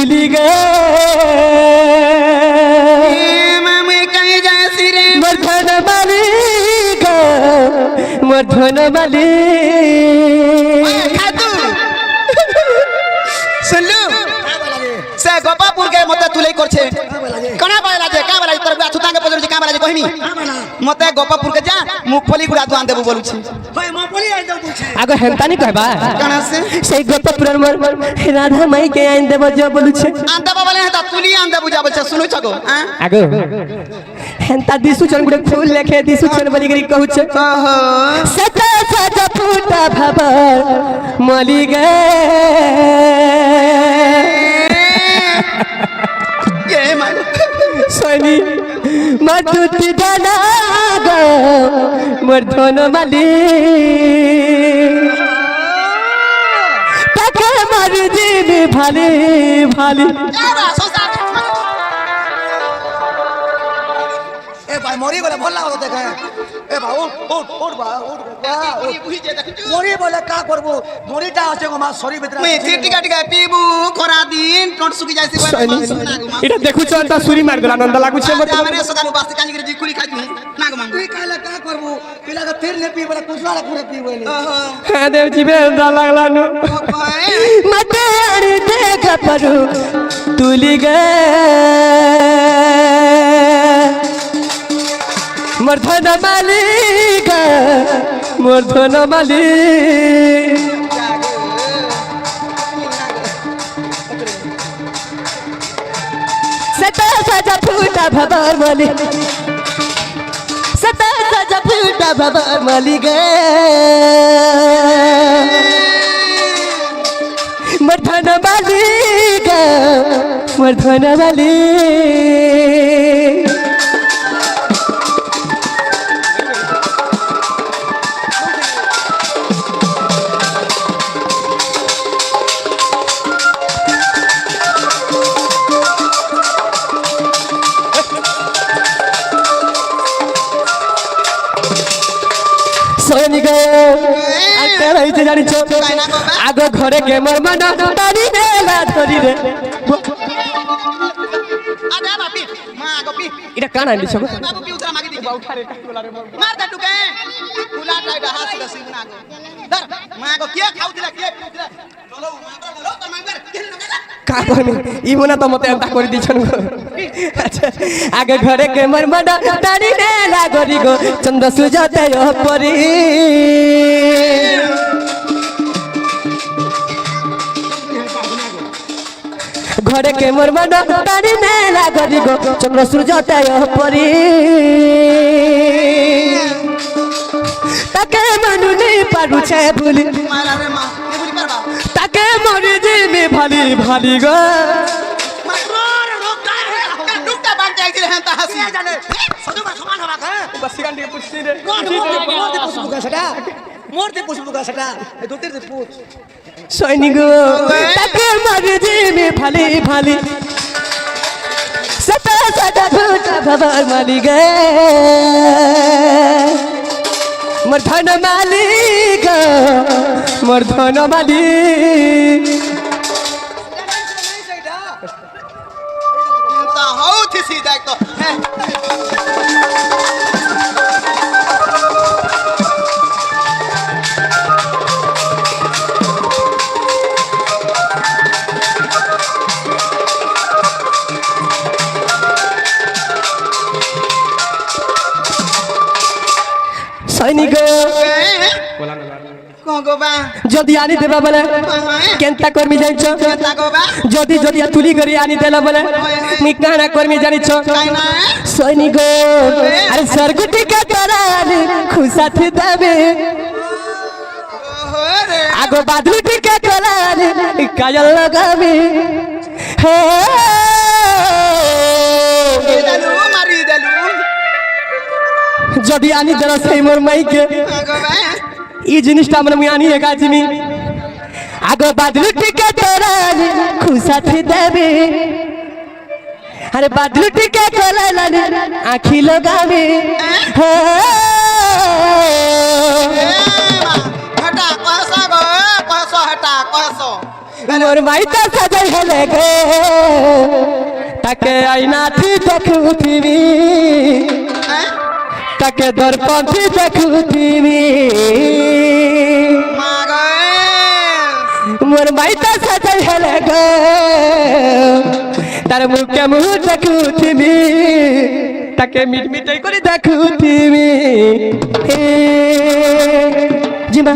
तुली गए मर्धन मालिक मर्धन मालिक सुनलू से गोपापुर के मते तुलै करछे कना बाला जे का बाला तोर अथुता के पजर जे का बाला जे कहनी मते गोपापुर के जा मुफली गुड़ा दुआन देबो बोलू छी भाई मुफली आइ देबो छी आगो हेंता नहीं कहबा कना से से गोपापुर मर राधा माई के आइन देबो जो बोलू छे आन देबो वाले है त तुली आन देबो जा बोल छे सुनु छगो आगो हेंता दिसु चन गुड़े फूल लेखे दिसु चन बली गरी कहू छे ओहो सता सता फूटा भबर मली गए ये मानो सोनी मधुति दाना गो मर्धन माली तक मर जीव भाली भाली ए भाई मोरी बोले भल लागो देखे ए भाऊ उठ बा उठ मोरी बोले का करबो मोरीटा আছে গো মা সরি ভিতরে मैं टिका टिका पीबू खरा दिन टोट सुकी जायसी এটা দেখু চল তা সুরি মার গলা আনন্দ লাগু ছে মত हमरे सकानु बास्ते कानी करे जिकुली खाजू ना गो मांगू তুই কালে का करबो पिला का फिर ने पी बोले कुसला पूरे पी बोले হ্যাঁ দেব জিবে দা লাগলা নো মতে আড়ি দেখ পরু তুলি গে মর্ধন মালিক মর্ধন মালিক सता सजा फूटा भबर मली सता सजा फूटा भबर मली गे मर्धन मालिक मर्धन मालिक सोनी गो आते रही जे जानि छो आगो घरे के मोर मन तारी देला तोरी रे आजा बापी मां गो पी इटा काना आइली छो बाबू पी उतरा मागी दी उठा रे टोला रे मार दे टुके फुला टाइड हाथ से सिगना गो धर मां गो के खाउ दिला के पिउतरा चलो मां लो त मांगर का कहनी ई मना त मते अंता करि दिछन गो अच्छा आगे घरे के मोर मन तारी देला गरी गो चंद्र सुजाते यो परी घरे के मोर मन तारी देला गरी गो चंद्र सुजाते यो परी ताके मनु नहीं पारु छे भूली मारा रे मां ये बुली परबा ताके मोर जी में भाली भाली गो मार रोक का है डुकता बांध जाई रे हंता हसी जाने सदु मा समान हवा का बस गांडी पुछती रे मोरते पुष्पुका सटा मोरते पुष्पुका सटा ए दोतिर दे पूछ सैनिक ताके मोर जी में भाली भाली सता सता फूटा भवर माली गे मर्धन मालिक मर्धन मालिक ता हो थी सीधा एक तो सैनिक कौन गो बा जदि आनी देबा बोले केनता कर्मी जानि छो ता गो बा जदि जदि तुली करी आनी देला बोले मी काना कर्मी जानि छो काइना सैनिक अरे सरगुटी का तरानी खुसा थे दबे हो रे आगो बादलू टिका तरानी काजल लगावे हे दलू मारी दलू जदि आनी देला सही मोर माई के गो बा ई जिनिसटा मन मी आनी एका जिमी आगो बादलू टिका तरानी खुसा थे दबे अरे बादलू टिका तरानी आँखी लगावे हे हटा कहसो गो कहसो हटा कहसो मोर माइता सजाई हेले गे ताके आईना थी देखुथिबी ताके दर्पण थी देखुथिबी मोर माइता सजाई हेले गे तार मुख मुह देखुथिबी ताके मिट मिटाई करे देखुथिबी जिमा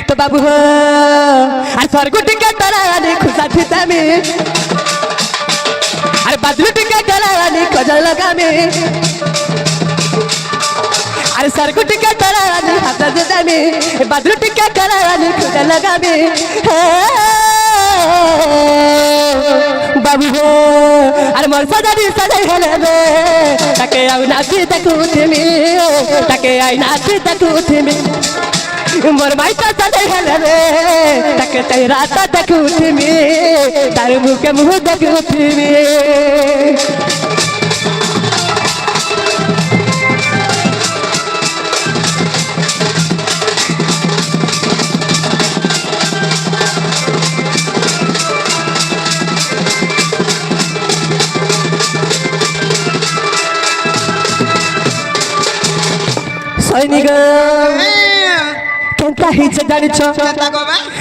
तो बाबू हो আর স্বর্গটি কে তারানি খুশা থিতামি আর বাদলুটি কে গলানি কজল লাগামি আর স্বর্গটি কে তারানি হাত দিতামি বাদলুটি কে গলানি কজল লাগামি বাবু हो আর মোর সজানি সজাই হেলে তাকে আই নাচি দেখুথিমি তাকে আই নাচি দেখুথিমি मोर माइता सजाई हेले ताके तई रात देखुथिमी तार मुख मुह देखुथिमी सैनिक केंता हिचे जानिछो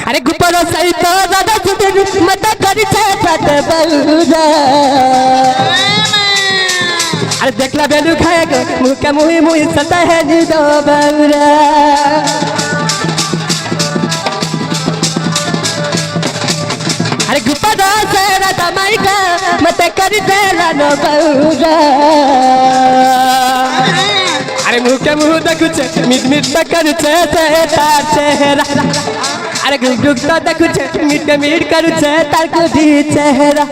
अरे गुपर सहित दादा सुते मत करिछे साथ बलुरा अरे देखला बेलु खाए गो मुके मुही मुही सता है नी दो बलुरा अरे गुपर से दादा माइका मत करिछे लानो बलुरा अरे मुके मुह देखुछे मिट मिट करुछे तार चेहरा अरे गुक गुक तो देखुछे मिट मिट करुछे तार कुदी चेहरा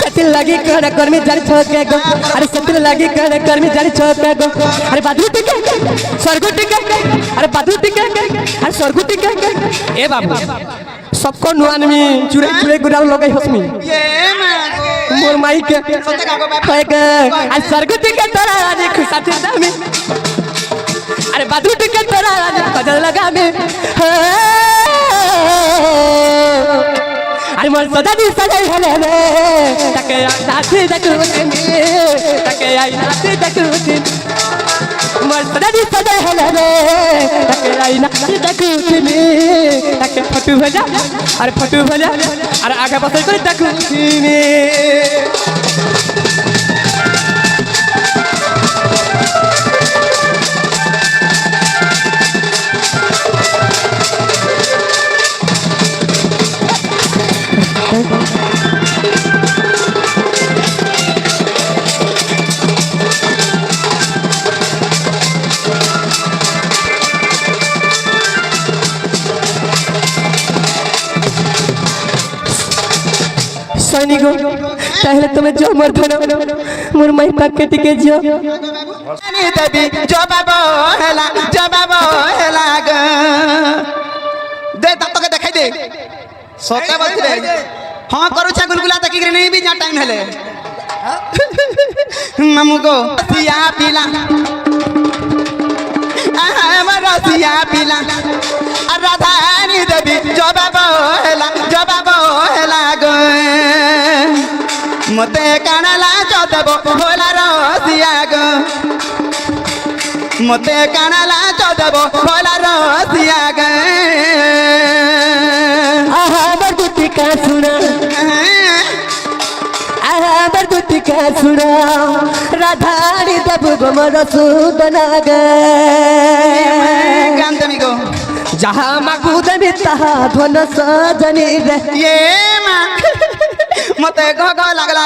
सतिल लगी कर कर्मी जानी छोके गो अरे सतिल लगी कर कर्मी जानी छोके गो अरे बादू टिके स्वर्ग टिके अरे बादू टिके अरे स्वर्ग टिके ए बाबू सबको नुआनमी चुरे चुरे गुराव लगाई हसमी मोर माई के आज स्वर्ग टिके तोरा आनी खुशा थी दामी अरे बादू टिके तोरा आनी कजल लगा में अरे मोर सजानी सजाई हेले ताके नाची देखुथिमी ताके आई नाची देखुथिमी मोर सजानी सजाई हेले ताके आई नाची देखुथिमी ताके फटू भजा अरे फटू भजा अरे आगे बसे कर देखुथिमी सैनिक पहले तुम्हें जो मर धनो मोर माई पाके टिके जो देवी जवाब हेला ग दे तब तक देखाई दे सोते बसरे हां करू छ गुलगुला तक के नहीं भी जा टाइम हेले मामू को सिया पीला रसिया पीला राधानी देवी जवाब हेला ग मते कानाला चदब होला रसिया ग मते कानाला चदब होला रसिया ग आहा बरगुती का सुना आहा बरगुती का सुना राधानी देव गोमर सुदना गे गांधमी को जहाँ मागुद मिता ध्वन सजनी रे ये माँ मते गगो लागला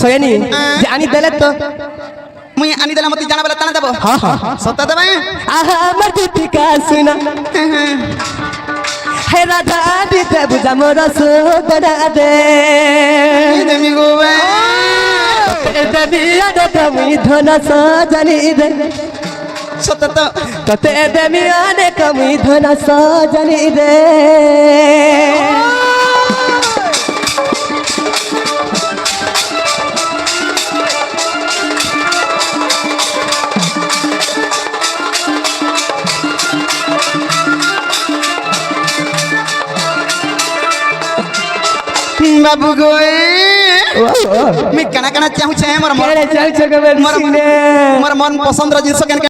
सोयनी जानी देले तो मुई आनी देला मती जाना बोला तना देबो हां हां सत्ता देबे आहा मरती का सुना हे राधा दी देव जमर सुदना दे देमी गोवे देवी आदे कमी ध्वन सजनी रे सत्ता तते देवी आदे कमी ध्वन सजनी रे बाबू गोए मैं कना कना चाहू छे मोर केड़े चाहू छे के मोर मन पसंद र जिंस